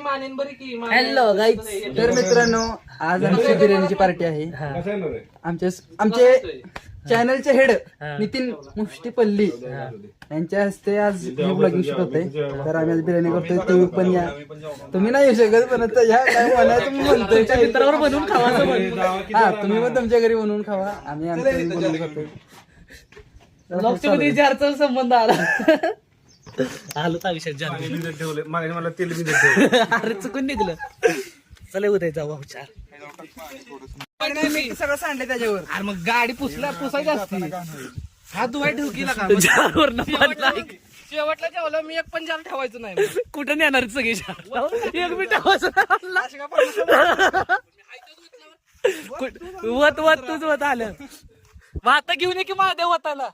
मानेन बरी की हॅलो गाईज. तर मित्रांनो आज आमची बिर्याणीची पार्टी आहे. आमचे चॅनलचे हेड नितीन मुष्टीपल्ली यांच्या हस्ते आज ब्लॉगिंग शूट होते. तर आम्ही आज बिर्याणी करतोय. तुम्ही पण या. तुम्ही नाही येऊ शकत पण या काय मला तुम्ही म्हणतोय मित्रावर बनवून खावा. हा तुम्ही पण तुमच्या घरी बनवून खावा. आम्ही आमच्या घरी बनवून खातोय. मध्ये चारचा संबंध आला. आलो तर विषय ठेवले मागे मला तेल बी ठेवलं. अरे चुकून निघलं. चला उद्या जाऊ चार. मी सगळं सांडले त्याच्यावर. अरे मग गाडी पुसायची असते. हा धुवाय ठेवकीला का शेवटला जेवलं मी एक पण जाल ठेवायचं नाही. कुठं नेणार सगळी एक मी ठेवायचं वत तूच वत आलं. आता घेऊन ये की महादेव वताला.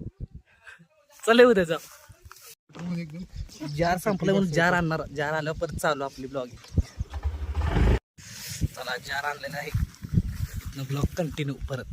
चले उद्या जाऊ. जार संपलं म्हणून जार आणणार. जार आल्यावर परत चालू आपली ब्लॉगिंग. चला जार आणलेला आहे. ब्लॉग कंटिन्यू परत.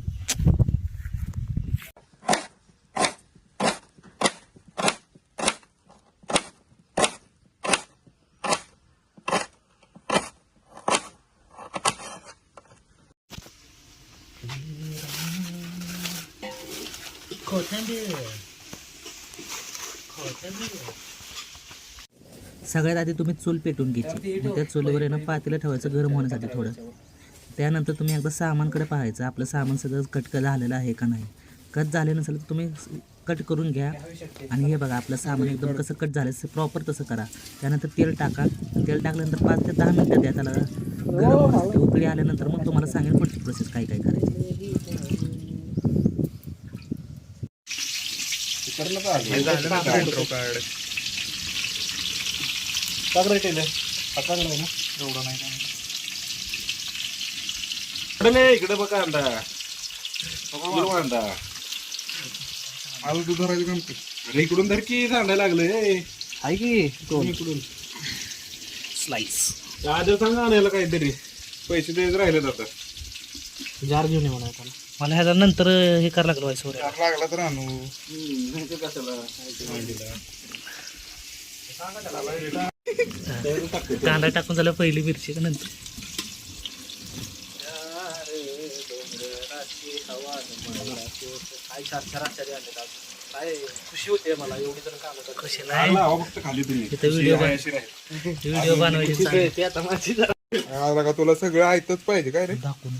सगळ्यात आधी तुम्ही चूल पेटून घ्यायची. त्या चुलीवर आहे ना पातेलं ठेवायचं गरम होण्यासाठी थोडं. त्यानंतर तुम्ही एकदा सामानकडे पाहायचं. आपलं सामान सगळं कट झालेलं आहे का नाही. कट झाले नसेल तर तुम्ही कट करून घ्या. आणि हे बघा आपलं सामान एकदम कसं कट झालं प्रॉपर तसं करा. त्यानंतर तेल टाका. तेल टाकल्यानंतर 5 ते 10 मिनटं द्या त्याला गरम होण्यासाठी. उकळी आल्यानंतर मग तुम्हाला सांगेल पुढची प्रोसेस काय काय करायची. इकडे बघा कांदा आलू दूध धरायचं काम. अरे इकडून धर की सांडायला लागलं. आहे की इकडून स्लाइस आधी सांगा आणायला काहीतरी. पैसे द्यायचे राहिले आता. जार घेऊन ये म्हणा. मला ह्याच्या नंतर हे करायला लागलं व्हायचं. लागला तर आणू. कांदा टाकून झालं पहिली मिरची नंतर. काय खुशी होते मला एवढी जर कांदा. खुशी नाही फक्त खाली तुम्ही व्हिडिओ बनवायची आता माझी का तुला सगळं ऐकतच पाहिजे काय रे. दाखवून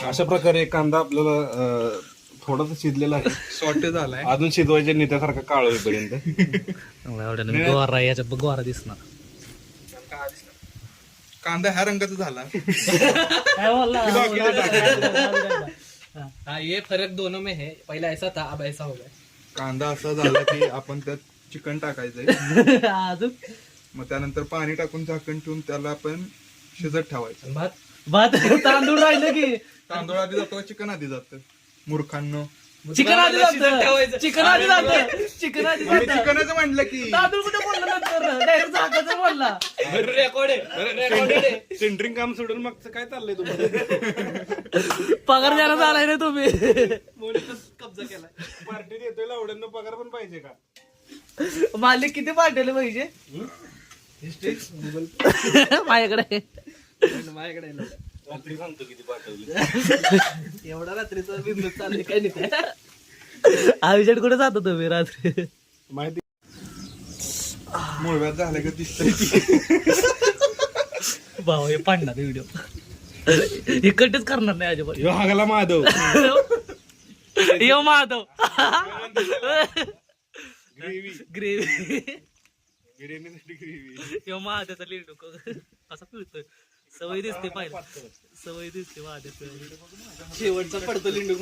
अशा प्रकारे कांदा आपल्याला थोडासा शिजलेला आहे. सॉर्ट झालाय. अजून शिजवायचे नेत्यासारखा काळ होईपर्यंत. गोवारा याच्यात गोवारा दिसणार. कांदा ह्या रंगाचा झाला. हाँ ये फर्क दोनों में है. पहला ऐसा था अब ऐसा हो गया. कांदा असा झाला की आपण त्यात चिकन टाकायचंय. अजून मग त्यानंतर पाणी टाकून झाकण ठेवून त्याला आपण शिजत ठेवायचं. भात तांदूळ राहिलं की तांदूळ आधी जातो चिकन आधी जातं मूर्खांनो. चिकन आधी जातं. चिकन आधी जातं. चिकन आधी जातं. चिकनच म्हणलं की तांदूळ कुठे बोलला नंतर डायरेक्ट झाकाचं बोलला. सेंटरिंग काम सोडून मग काय चाललंय तुम्हाला. पगार द्यायला झालाय ना तुम्ही. कब्जा केला. पार्टी देतोय लावड्यांना पगार पण पाहिजे का. मालिक किती पाठवले पाहिजे माझ्याकडे. रात्री सांगतो किती पाठवले. एवढा रात्रीचा बिझनेस चालू काय नाही. आयुष्यात कुठे जातो तुम्ही रात्री. माहिती मुळव्यात झालं का दिसतंय. भाऊ हे पाडणार व्हिडिओ. हे कटच करणार नाही अजिबात. यो हागला माधव. यो माधव ग्रेव्ही ग्रेव्ही. बिर्याणीसाठी ग्रेव्ही. यो महादेवचा लिंडू असा पिळतोय. सवय दिसते पाहिजे. सवय दिसते महादेव. शेवटचा पडतो लिंडू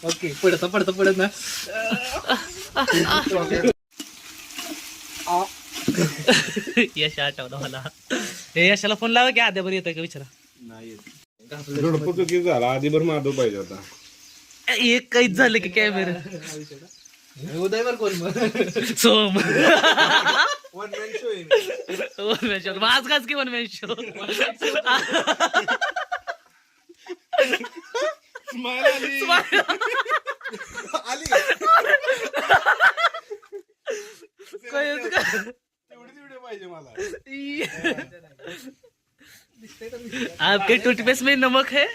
ओके. पडत ना. यश आठवलं मला. हे यशाला फोन लावा की आद्यावर येतं का विचारा. नाही चुकी झाला. आधी भर माधव पाहिजे होता. एक काहीच झालं की कॅमेरा. उदयवर कोण सोम one man show one man show. आज काच की वन मॅन शो. स्माइल आली. आपके टूथपेस्ट में नमक है.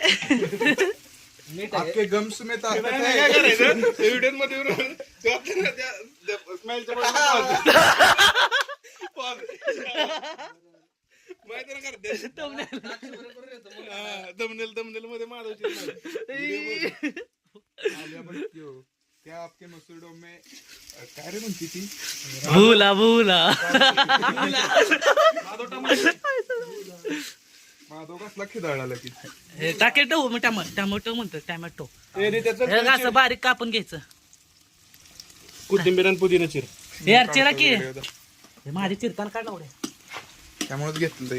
आपके गम्स में ताकत काय है. करायचं व्हिडिओ मध्ये येऊन ते आपल्याला त्या स्माईलच्या माहिती ना करते दमनेल मध्ये माधवची आलिया भट्ट क्यों? क्या आपके मसूड़ों में काय रे म्हणती ती? भूला भूला. माधव कसला खिदाळला लगेच. टाकेटो मी टॅमॅटो म्हणतो टॅमॅटो. त्याचं हे असं बारीक कापून घ्यायचं. कोथिंबीर आणि पुदिना चिर. हे यार चिरा की हे माझे चिरताना काढ लावडे. त्यामुळेच घेतलं ते.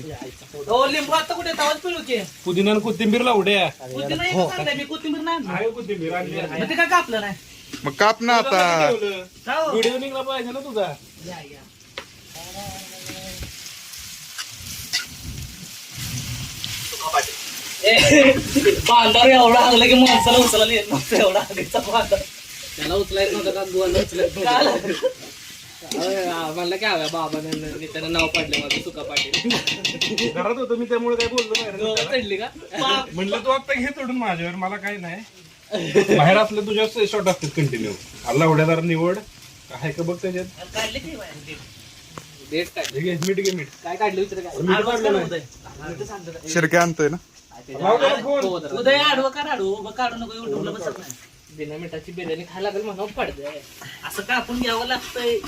हो लिंबू आता कुठे तावच पिळू की. पुदिना आणि कोथिंबीर लावड्या. पुदिना एकच आणलाय मी, कोथिंबीर नाही आणली. आहे कोथिंबीर आणली. मग ते काय कापलं नाही. मग काप ना आता. जाऊ. व्हिडिओ निघला पाहिजे ना तुझा. या, या. बांधावर एवढा लागला की माणसाला उचलायला येत नव्हतं. एवढा आगीचा बांधार त्याला उचलायचं नव्हतं का गोवाला उचलायचं म्हणलं काय हव्या बाबानं त्यानं नाव पाडलं माझं सुका पाटील. घरात होतो मी त्यामुळे काय बोललो नाही. चढली का म्हणलं तू आता घे तोडून माझ्यावर मला काही नाही. बाहेर असलं तुझ्या शॉट असतात कंटिन्यू. लावड्यादार निवड आहे का बघ त्याच्यात. काढले की बाहेर. डेट काय हे घे, मीठ घे मीठ. काय काढलं विचार काय मीठ काढलं नाही. शिरक्या आणतोय ना. लाव त्याला फोन. उदय आडवं काढ आडवं काढू नको युट्यूबला बसत नाही. बिना मिठाची बिर्याणी खायला लागेल म्हणून पडते. असं कापून घ्यावं लागतंय.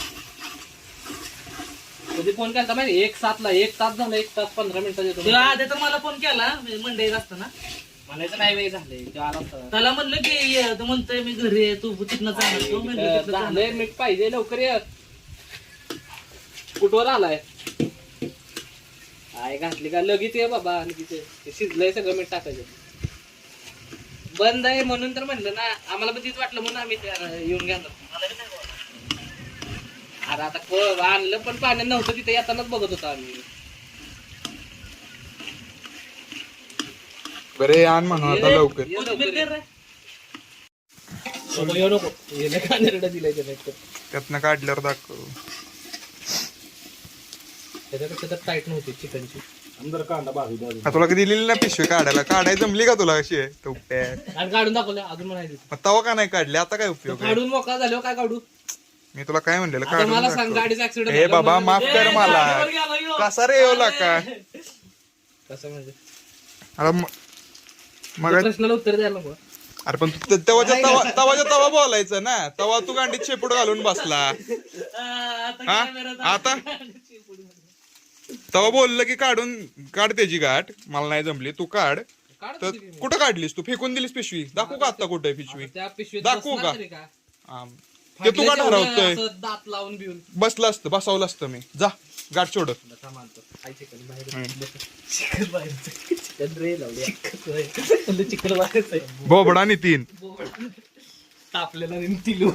कधी फोन केला माहिती 1:07 1 तास झाला 1 तास 15 मिनिटात येतो. तेव्हा आधी तर मला फोन केला मंडईत असताना. म्हणायचं नाही वेळ झाले तो आला होता. त्याला म्हणलं की ये, तो म्हणतोय मी घरी आहे, तू तिथनं जाणार. तो म्हणलं तिथनं जाणार. झालंय मीठ पाहिजे लवकर ये. कुठवर आलाय काय घातली का लगेच ये बाबा. लगेच ये. ते शिजलंय सगळं मीठ टाकायचं. बंद आहे म्हणून तर म्हणलं ना. आम्हाला पण तीच वाटलं म्हणून आम्ही येऊन गेलो. अरे आता आणलं पण पाण्यात नव्हतं तिथे येतानाच बघत होतो आम्ही. बरे आण म्हणून आता लवकर. ये लवकर कोथिंबीर ये. कर रे. येऊ नको येणे कांदे दिलाय त्याने. त्यातनं काढल्यावर दाखव. त्याच्यापेक्षा तर टाईट नव्हती चिकनची. अंदर कांदा भाजू द्या. तुला कधी दिलेली ना पिशवी काढायला. काढाय जमली का तुला कशी आहे टोप्या? आणि काढून दाखवलं अजून म्हणायचं. मग तवा का नाही काढली? आता काय उपयोग आहे? काढून मोकळा झाल्यावर काय काढू. मी तुला काय म्हणलेलं आता मला काढून सांग दाखव. गाडीचा ऍक्सिडेंट ए बाबा माफ कर मला. कसा रे येवला का? कसं म्हणजे अरे मग प्रश्नाला उत्तर द्यायला नको. अरे पण तवाच्या तवा बोलायचं ना. तवा तू गांडीत शेपूट घालून बसला. हा आता तवा बोललं की काढ त्याची गाठ. मला नाही जमली तू काढ. तर कुठं काढलीस तू? फेकून दिलीस पिशवी? दाखवू का आता कुठे पिशवी? त्या पिशवीत दाखवू बसणार का? तरी का? हा. ते तू का ठरवतोय? असं दात लावून बिऊन बसलं असतं बसवलं असतं मी. जा गाठ सोड. मानतो आई चिकन बाहेर चिकन रे लावली चिकन बाहेर बोबडा नितीन. तापलेला तिलू.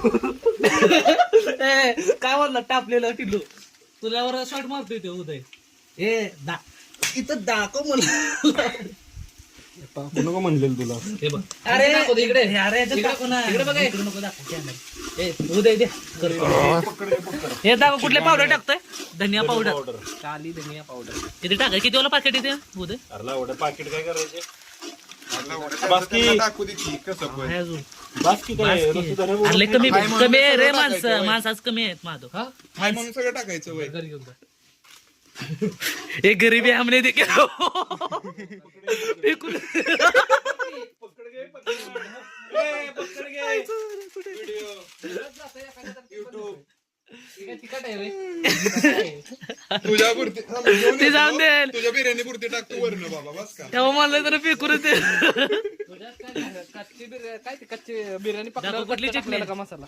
काय म्हणलं टापलेलं टिल्लू. तुझ्यावर शॉट मारतोय ते उदय. इथं दाखव मला. नको म्हणलेलं तुला. हे बघ अरे दाखव इकडे. अरे याच्यात दाखव ना. इकडे बघ. इकडे नको दाखव कॅमेरा. उदय द्या हे दाखव. कुठले पावडर टाकतोय? धनिया पावडर. काली धनिया पावडर. किती टाकाय? किती वाला पाकिट येते उदय? अरे लावड्या पाकिट काय करायचे? टाकू दे की कसं पण. आहे अजून. बाकी काय अरे कमी कमी आहे रे माणसं. माणसाच कमी आहेत माधव. हा हाय म्हणून सगळं टाकायचं वय. घरी घेऊन जा. एक गरीबी हमने देखे. तिखट आहे रे. तुझ्या पुरती ते जाऊन दे. तुझ्या बिर्याणी पुरती टाकतो वरण बाबा बस का. तेव्हा मला तर फेकून ते. तुझ्यात काय झालं? कच्ची बिर्याणी काय ती कच्ची बिर्याणी दाखव कुठली पकडली चटणी? का मसाला.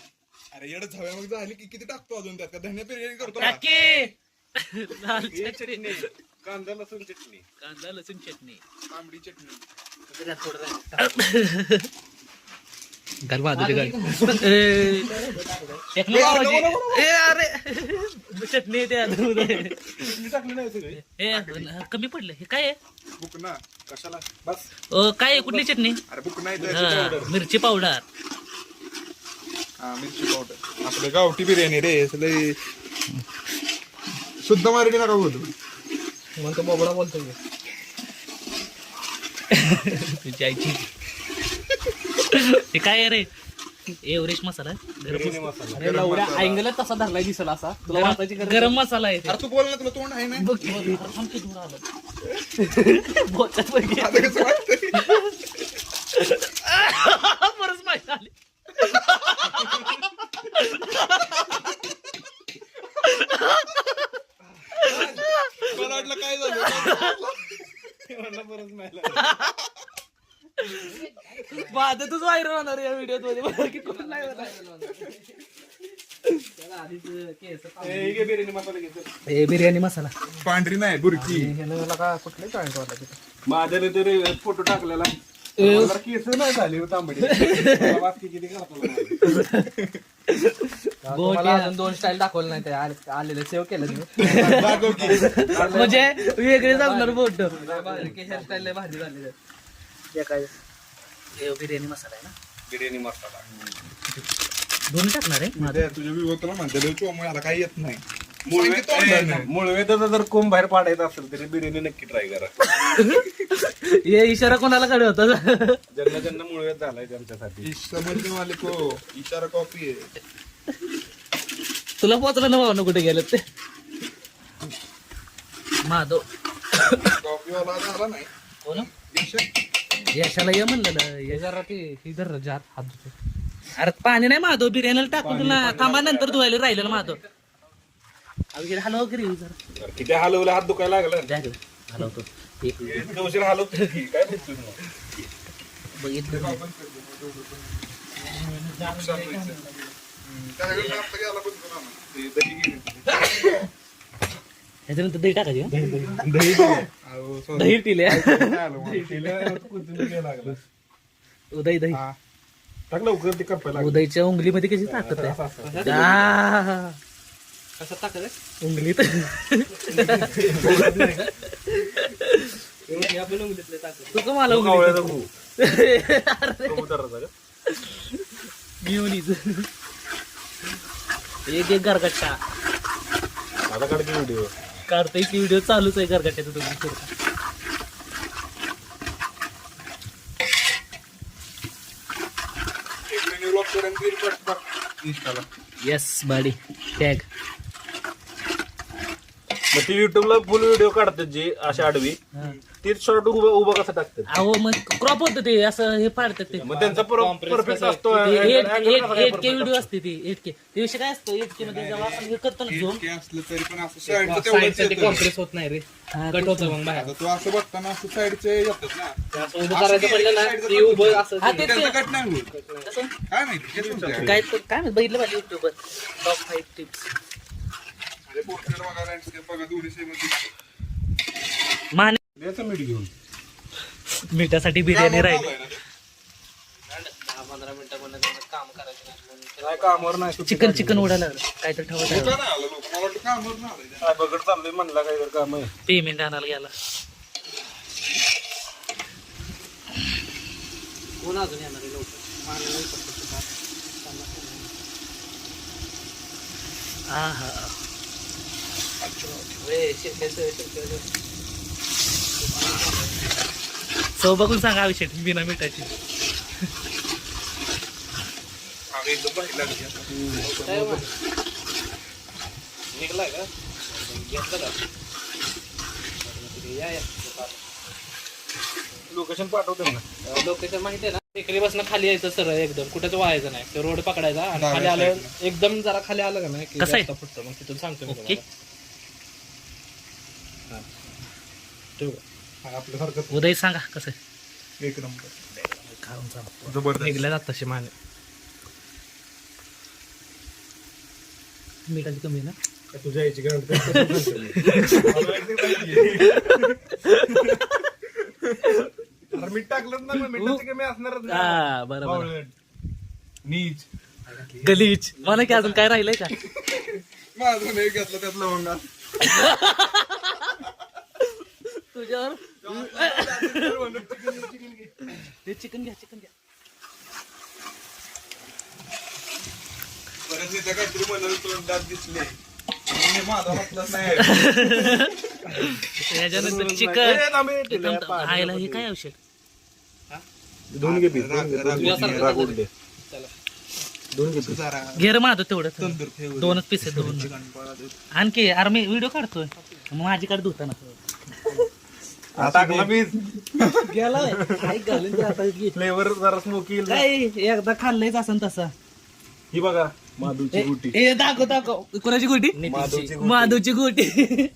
अरे येडच हव्या मग झाली की किती टाकतो अजून त्यात का? धन्य बिर्याणी करतो ना. टाके. लाल चटणी. कांदा लसूण चटणी. कांदा लसूण चटणी. तांबडी चटणी. घाल माधुरी घाल. अरे चटणी येते टाकली नाही सगळे. कमी पडलं. हे काय आहे? बुक ना. कशाला? बस. काय आहे? कुठली चटणी? अरे बुक नाही तर मिरची पावडर. हा मिरची पावडर. आपलं गावठी बिर्याणी रे. लय शुद्ध मराठी नका बोलू. म्हणतो बोबडा बोलतोय. तुझ्या आईची हे काय आहे रे एव्हरेस्ट मसाला आहे? बिर्याणी मसाला अरे लवड्या अँगल तसा धरलाय दिसला असा तुला वाटायची गरम मसाला आहे ते. अरे तू बोल ना, तुला तोंड आहे ना. बघ अरे थांब की दूर आलं. बोचात बघ. आता कसं वाटतंय? बरंच माहिती आली. मला वाटलं काय झालं. माझ्यातच व्हायरल होणार या व्हिडिओ मध्ये की कोण नाही होणार. बिर्याणी मसाला घेतो हे बिर्याणी मसाला पांढरी नाही बुरकी. कुठले जॉईंट वाला तिथं माझ्याने तरी फोटो टाकलेला मला केस नाही झाले तांबडी बाकी किती तुम्हाला अजून 2 स्टाईल दाखवलं नाही ते आलेले सेव्ह केलं तुम्ही दाखव की. म्हणजे वेगळे जगणार बोट हेअरस्टाईल लय भारी झाली काय बिर्याणी मसाला आहे ना बिर्याणी मसाला दोन्ही टाकणार आहे तुझ्या विवतला म्हणते चोमळ्याला काही येत नाही. मुळवेदाचा जर कोंब बाहेर पाडायचा असेल तरी बिर्याणी नक्की ट्राय करा. हे इशारा कोणाला कडे होता ज्यांना ज्यांना मुळवेद झालाय त्यांच्यासाठी समजले वाले को इशारा कॉपी आहे. तुला पोचलं ना भावना कुठे गेलं ते माधव कॉपी वाला झाला नाही. कोण यश- यशाला ये म्हणलेलं हे जरा ते इधर जात हात धुतो अरे पाणी नाही माधव बिर्याणीला टाकून तुला थांबा नंतर धुवायला राहिलेलं माधव हलव की रे जरा किती हलवलं हात दुखायला लागला द्या की. हलवतो एक उशीर हलवतो काय बोलतो बघितलं त्याच्याकडे आता गेला पण तुला ना. ते दही घेऊन. ह्याच्यानंतर दही टाकायची का? दही अहो, sorry. दही टिले लागलं उदय दही टाक लवकर ते कापायला लागलं. उदयच्या उंगलीमध्ये कशी ताकद आहे आ, कसं टाकत उंगलीत तू का मला कावळ्याचा उंगलीत गहू. कबुतराचा का? घेऊन येत एक एक गरगट्टा आता काढ की व्हिडिओ काढता की व्हिडिओ चालूच आहे गरगट्ट्याचा तुम्ही करता. एक मिनिट लॉक करून रील टाक इंस्टाला. येस बाडी टॅग मग ती युट्यूबला फुल व्हिडिओ काढतात जी अशी आडवी तीच शॉर्ट उभं कसं टाकतात अहो मग क्रॉप होतं ते असं हे पाडतात ते मग त्यांचा परफेक्ट असतो एटके व्हिडिओ असते ती एटके ते विषय काय असतो एटके मध्ये जेव्हा आपण हे करतो ना झूम इतके असलं तरी पण असं साईडचं तेवढंच येतं. कॉम्प्रेस होत नाही रे कट होतं मग बाहेर आता तू असं बघताना असं साईडचे येतात ना. असं उभं करायचं म्हणलं ना ते उभं असं हा ते त्यांचं कट नाही होत. कसं? काय माहिती हेच तुमचं आहे. काय काय बघितलं पाहिजे युट्यूबवर टॉप 5 टिप्स म्हणजे पोस्टर बघा, landscape बघा, दोन्ही same च दिसतं. माने द्यायचं मीठ घेऊन मिठासाठी बिर्याणी राहिली चालू आहे ना ते. 10-15 मिनिटं म्हणलं काम करायचं नाही काय कामावर नाही चिकन उडायला लागलं काहीतरी ठेवत का नाही आलं लोक? मला वाटतं कामावर नाही आलं. काय बघत चाललंय म्हणला काय तर काम आहे पेमेंट आणायला गेला कोण अजून येणार आहे लवकर आहा चव बघून सांगा अभिषेक बिना मिठाची आम्ही एकदम बाहेर लागली आता. निघलाय का घेतलं का या लोकेशन पाठवतो ना लोकेशन माहिती आहे ना टेकडी बसणं खाली यायचं सरळ एकदम कुठेच व्हायचं नाही तो रोड पकडायचा आणि डाव्या खाली आलं side एकदम जरा खाली आलं का नाही की कसं आहे? जास्त फुटतं मग तिथून सांगतो मी ओके. तुम्हाला. ठेवू का? आपल्यासारखं उदय सांगा कसं आहे? एक नंबर खाऊन सांग जबरदस्त. निघल्या जात तशी माने मिठाची कमी आहे ना तुझ्या यायची गरज मीठ टाकलं ना मग मिठाची कमी असणारच ना. हा बरोबर बावळट. नीच गलीच मला की अजून काय राहिलंय का माझं नाही घेतलं त्यात लवंगा. तुझ्यावर ते चिकन घ्या परत तिथं काहीतरी म्हणाल तोंडात दिसले. मी माझा म्हटलंच नाही. त्याच्यानंतर ए, चिकन थांबे, तिला पाणी आयला हे नको काय औषध दोन घे पीस राग उडले घेर माझं तेवढं दोनच पीस आहे दोन आणखी अरे मी व्हिडिओ काढतोय मग माझी काढ धुताना टाकला पीस गेला फ्लेवर जरा स्मोकी काय एकदा खाल्लंयच असं तसं ही बघा माधूची गुटी ए दाखव कोणाची गोटी माधवची गोटी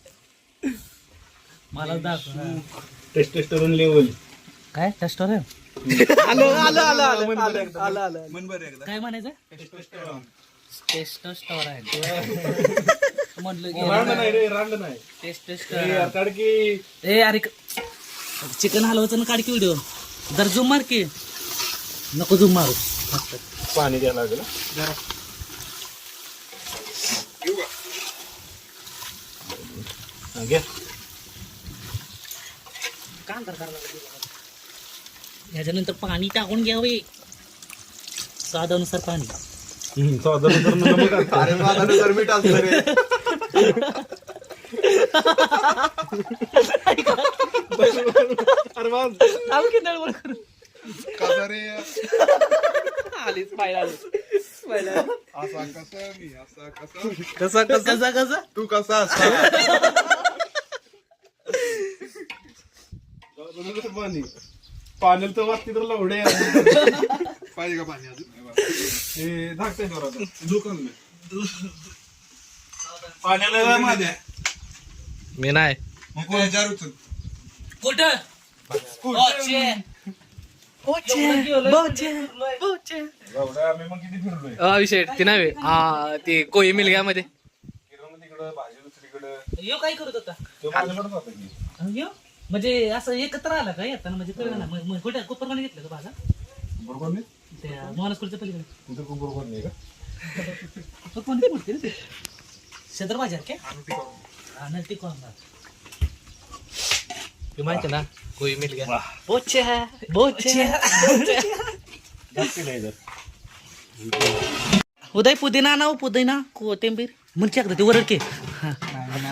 मला दाखव टेस्टोस्टेरोन लेवल काय टेस्टोस्टेरोन काय म्हणायचं टेस्टोस्टेरोन रांड म्हणलं नाही रे रांड नाही टेस्टोस्टेरोन काडकी ए अरे चिकन हलवायचं ना काढ की व्हिडिओ जर झूम मार की नको झूम मारू पाणी द्यायला लागेल घ्या ह्याच्यानंतर पाणी टाकून घ्यावे स्वादानुसार पाणी आलीच पाहिला कसा कसा कसा तू कसा असता पाणी पाण्याला तर वाटते तर लवडे पाहिजे का पाणी अजून हे धाकते दुकान पाण्याला माझ्या मी नाही मग कोणाच्या उचल कुठं लवड्या आम्ही मग किती फिरलोय विषय ते नाही ते कोळी मिलग्यामध्ये तिकडं भाजी दुसरीकडं यो काय करत होता तो माझ्याकडे होता की यो म्हणजे असं एकत्र आला का येताना म्हणजे कळलं ना मग कुठे कुपरपणे घेतलं का भाजा बरोबर नाही त्या मोहनस्कूलच्या पलीकडे तुझं खूप बरोबर नाही का कुपरपणे मोडते ना ते शेतर बाजार काय नक्की कॉर्नर तू माहिती ना कोळी मिलग्या उदय पुदिना ना पुदिना कोथिंबीर म्हणजे एकदा ते वरड की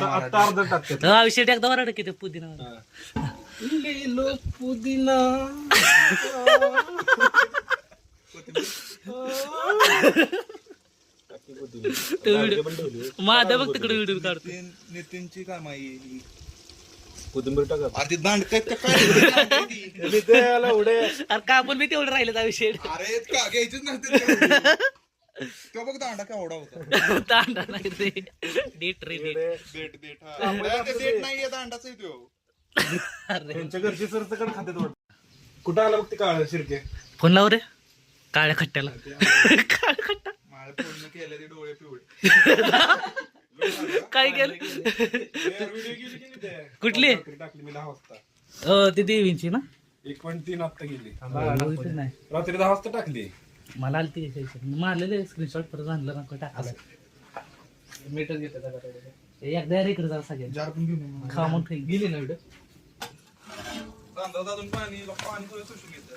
आता अर्ध टाकते हा विषय एकदा वरड की ते पुदिना पुदिना माझा बघ तिकडे व्हिडिओ काढतो नितीनची कामाई कोथिंबीर टाका अरे ते दांड काय काय लवडे अरे का आपण मी तेवढं राहिलं त्या विषय अरे का घ्यायचीच नसते तो बघ दांडा केवढा होता दांडा नाही रे डेट रे डेट देठ देठ नाहीये दांडाचा तो अरे त्यांच्या घरची सरसकट खाते वाटत कुठं आला बघ ते काळ शिरके फोन लाव रे काळ्या खट्ट्याला काळ्या खट्टा माळ पूर्ण केले ते डोळे पिवळे काय केलं व्हिडिओ गेली की ते कुठली टाकली मी 10 वाजता ती देवींची ना 1.3 आत्ता गेली इथं नाही रात्री 10 वाजता टाकली मला आली ती मारलेले स्क्रीनशॉट परत आणलं ना टाकायला मीटर घेतात एकदा इकडे जा सगळ्या जार पण घेऊन खावा मग ठेवी गेली ना व्हिडिओ तांदळातून पाणी थोडं सुशू घेतलं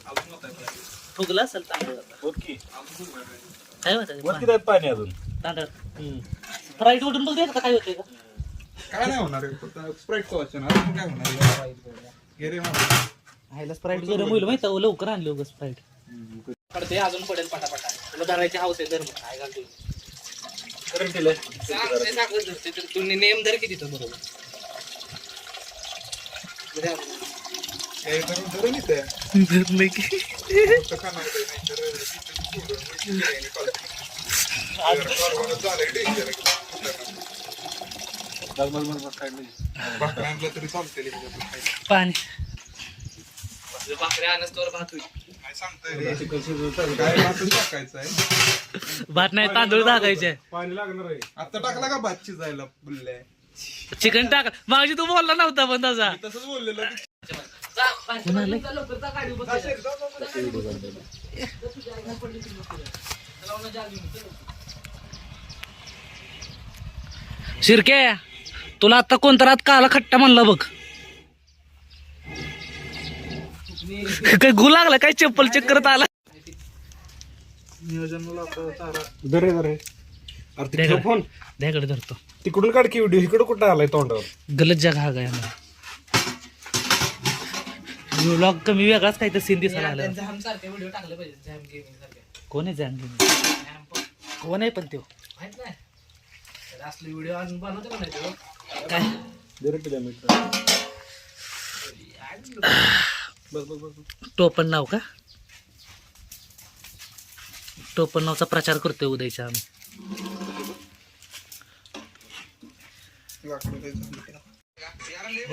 अजून होत आहे फुगला असेल तांदूळ आता. ओके काय होतं वर किती आहेत पाणी अजून तांदळ फ्राईट उडून बघ का काय होते का काय नाही होणार आहे फक्त स्प्राईट खावायचं ना अजून काय होणार आहे गेरे मामा हायला स्प्राईट गरम होईल माहिती आहे, लवकर आणली उगाच स्प्राईट पडते अजून पडेल पटापटा तुला धरायची हाऊस आहे धर्म काय घालतो करंट दिलंय साखर धरते तर तू नेम धर किती बरोबर हे करून धरून येते फक्त खाणार आहे, नाहीतर झालंय डेंजर भाकर आणलं तरी चालते पाणी भाकऱ्या आणस्तोवर भात होईल काय सांगताय रे काय भातून टाकायचं आहे भात नाही तांदूळ टाकायचे पाणी लागणार आहे आता टाकला का भात शिजायला बुल्ले चिकन टाका मागची तू बोलला नव्हता पण तसा तसंच बोललेलं शिरके तुला आता कोणता रात काला खट्टा म्हणला बघ काय गु लागला काय चप्पल चेक करत आला दरे अरे ते फोन द्याकडे धरतो तिकडून काढ की व्हिडिओ इकडे कुठं आलाय तोंडावर गलत जगा हा गाय व्लॉग कमी वेगळाच काही तर सीन दिसायला आला. जॅम सारखे व्हिडिओ टाकले पाहिजे, जॅम गेमिंग सारखे. कोण आहे जॅन कोण आहे पण तो माहित नाही असले व्हिडिओ अजून बनवते का नाही तो? काय टोपण नाव का? टोपण नावचा प्रचार करतोय उद्याच्या आम्ही.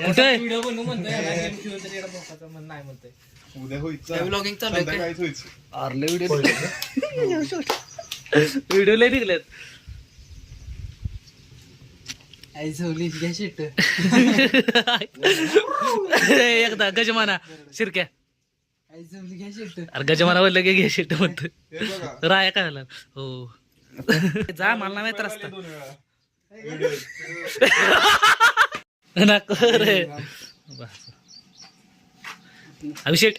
कुठे व्हिडिओ बनवू म्हणतोय गेम खेळून तरी एवढा बोकाचा मन नाही म्हणतोय. उद्या व्हायचं व्लॉगिंग चालू आहे काय? काहीच व्हायचं. आरले व्हिडिओ व्हिडिओ लय निघलेत. आई झोली घ्या शिट. एकदा गजमाना शिरक्या आई झोली घ्या शिट. अरे गजमाना बोललं की घे शिट म्हणतो. हे बघा राया काय झालं हो जा मला नाही तर रस्ता 2 वेळा नको रे. अभिषेक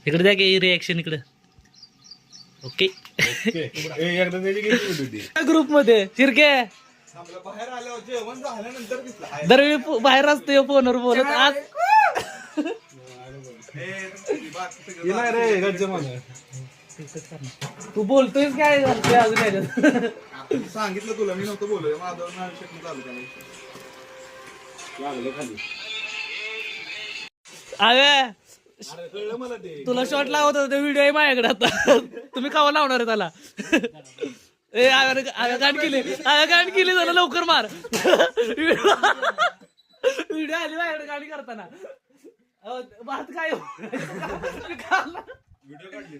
इकडे द्या की रिॲक्शन इकडे. ओके एकदा त्याची गेली होती. ग्रुप मध्ये शिरके बाहेर आल्यावर जेवण झाल्यानंतर दिसला. दरवेळी बाहेर असतो फोनवर बोलत. आज नाही रे गज्जमान तू बोलतोयस काय झालं अजून याच्यात? सांगितलं तुला मी नव्हतं बोललो. माझं चालू त्याला लागलं खाली. अरे कळलं मला ते. तुला शॉट लावत होता व्हिडिओ आहे माझ्याकडे आता. तुम्ही कावा लावणार आहे त्याला? ए गाण केली झालं लवकर मार. व्हिडिओ आली माझ्याकडे गाडी करताना भात काय व्हिडिओ काढली.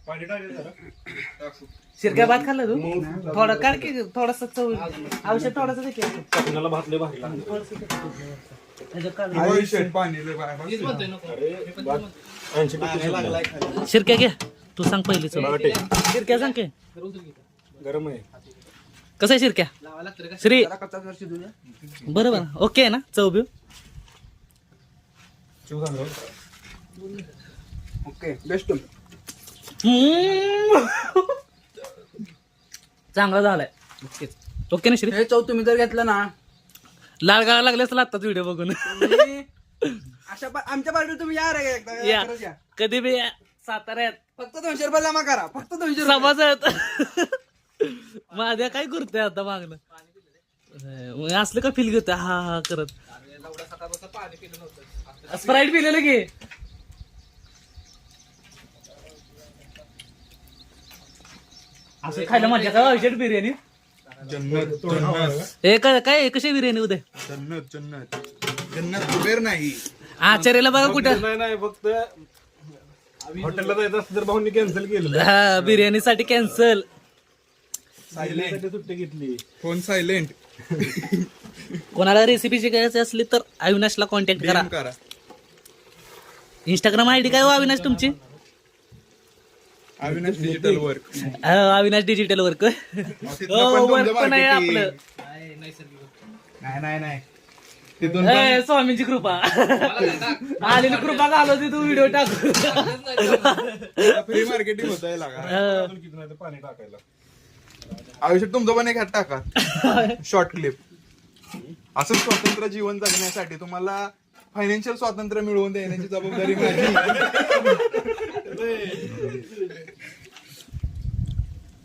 पाणी टाकलं जरा. शिरक्या भात खाल्ला तू थोडा काढ की थोडासा चव औषध थोडासा दे की. चटण्याला भात लय भारी लागला. ह्याच्यात काढ. पाणी लय भारी. मीच म्हणतोय नको. मी पण म्हणतोय. 80% लागलाय खाली. शिरक्या घे तू सांग पहिली चव. शिरक्या सांग की गरम आहे. कसं आहे शिरक्या लावा लागतं का? श्री जरा कच्चा जरा शिजू द्या. बरोबर ओके आहे ना चव बिव. शिव सांगा. Okay best. चांगला झालाय. ओके ना श्री. हे चव तुम्ही जर घेतलं ना लाल गाळा लागले असला आत्ताच व्हिडिओ बघून. अशा आमच्या पार्टीला तुम्ही या रे एकदा. या खरंच या. कधी बी या. साताऱ्यात फक्त 200 रुपये जमा करा. फक्त 200 रुपये. समाजात माझ्या काय करतोय आता मागणं मग असलं का फील घेतोय हा हा करत. स्प्राईट पिलेलं की असं खायला मजा का औषध बिर्याणी. हे काय कशी बिर्याणी उद्या जन्नत कुबेर नाही. आचार्याला बघा कुठं. नाही फक्त हॉटेलला जायचं असतं तर भाऊनी कॅन्सल केलं. हा बिर्याणीसाठी कॅन्सल. सुट्टी घेतली. फोन सायलेंट कोणाला रेसिपी शिकायची असली तर अविनाशला कॉन्टॅक्ट करा. करा. इंस्टाग्राम आयडी काय हो अविनाश तुमची? Avinash digital work. Avinash digital work. Work पण आहे आपलं. नाही तिथून ए, स्वामींची कृपा आलेली कृपा घालवते तू व्हिडिओ टाक. फ्री मार्केटिंग होत आहे लागा. किती नाही तर पाणी टाकायला. आयुष्यात तुमचं पण एक हात टाका शॉर्ट क्लिप. असं स्वतंत्र जीवन जगण्यासाठी तुम्हाला फायनान्शियल स्वातंत्र्य मिळवून देण्याची जबाबदारी माझी.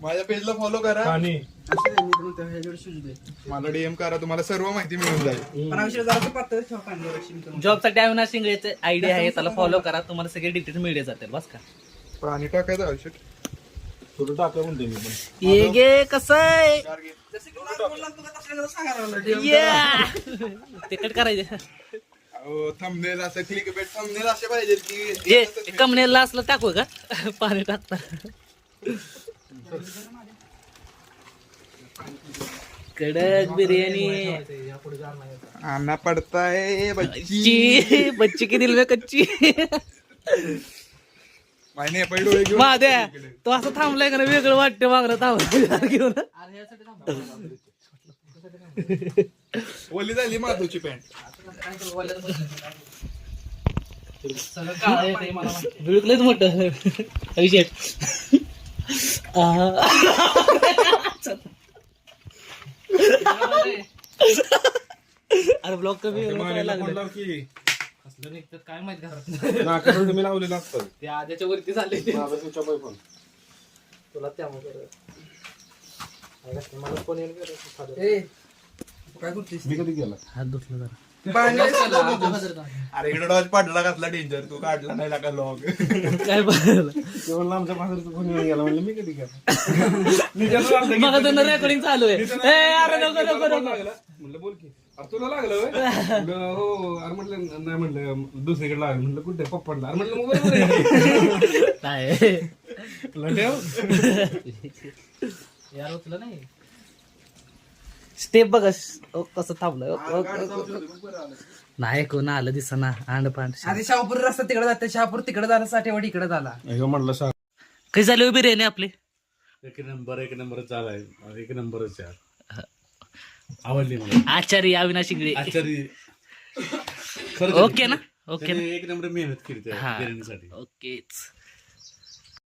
माझ्या पेजला फॉलो करा. पाणी असं नाही, मी तर म्हणतो ह्याच्यावर शिजू दे. मला डीएम करा. तुम्हाला सर्व माहिती मिळून जाईल. पण आमच्या जरा पातळ ठेवा पाणी जरा शिजून. जॉबसाठी अविनाश शिंगळेचे आयडिया आहे त्याला फॉलो करा. तुम्हाला सगळे डिटेल्स मिळले जातील बस का. पाणी टाकायचं आयुष्यात. थोडं टाका म्हणते मी पण. ये गे कसं आहे जसं की मला बोलला तू का तसं सांगायला लागला. तिकट करायचे. थंबनेल असं क्लिक बेट थंबनेल असे पाहिजे की ये कमनेला असलं टाकू का पाणी टाकता. कडक बिर्याणी आना पडताय बच्ची. कच्ची बच्ची की दिल में कच्ची. माहिती पहिले डोळे घेऊन माझ्या तो असं थांबलाय का ना वेगळं वाटतं मागणं थांबलं घेऊन. ओली झाली माधूची पॅन्ट. बिळकलंच मोठं अभिषेक. अरे ब्लॉक कमी ते मानेला फोन लाव की असलं निघतात काय माहित घरात नाकाला तुम्ही लावलेलं असतं ते आद्याच्या वरती झाले माझा स्विच ऑफ आहे फोन तुला त्यामुळे मला फोन येईल ए, काय करतोयस? मी कधी गेला हात धुतला जरा अरे इकडे डॉज पडला कसला डेंजर तू काढला नाही लागा लॉग काय बरं ते म्हणलं आमच्या बाजारचा फोन येऊन गेला म्हणलं मी कधी गेला मी ज्याला लागलं की- मग तर रेकॉर्डिंग चालू आहे ए, अरे नको नको फोन नको लागला. म्हणलं बोल की अरे तुला लागलं होय? म्हणलं, हो अरे म्हटलं नाही म्हणलं दुसरीकडे लागलं म्हणलं कुठे पप्पाला अरे म्हटलं मग बरोबर आहे. नाही म्हणलं, ठेव. यार उचलं नाही स्टेप बघ कसं थांबलं नाही कोण आलं दिसना आंड पांड आधी शहापूर रस्ता तिकडे जाते शहापूर तिकडे झाला साठेवाडी इकडे झाला अगं म्हटलं सांग काही झाली हो बिर्याणी आपली एक नंबरच झालाय एक नंबरच यार आवडली मला आचार्य अविनाश इंगळे आचारी ओके ना ओके ना एक नंबर मेहनत केली त्या हा बिर्याणीसाठी ओकेच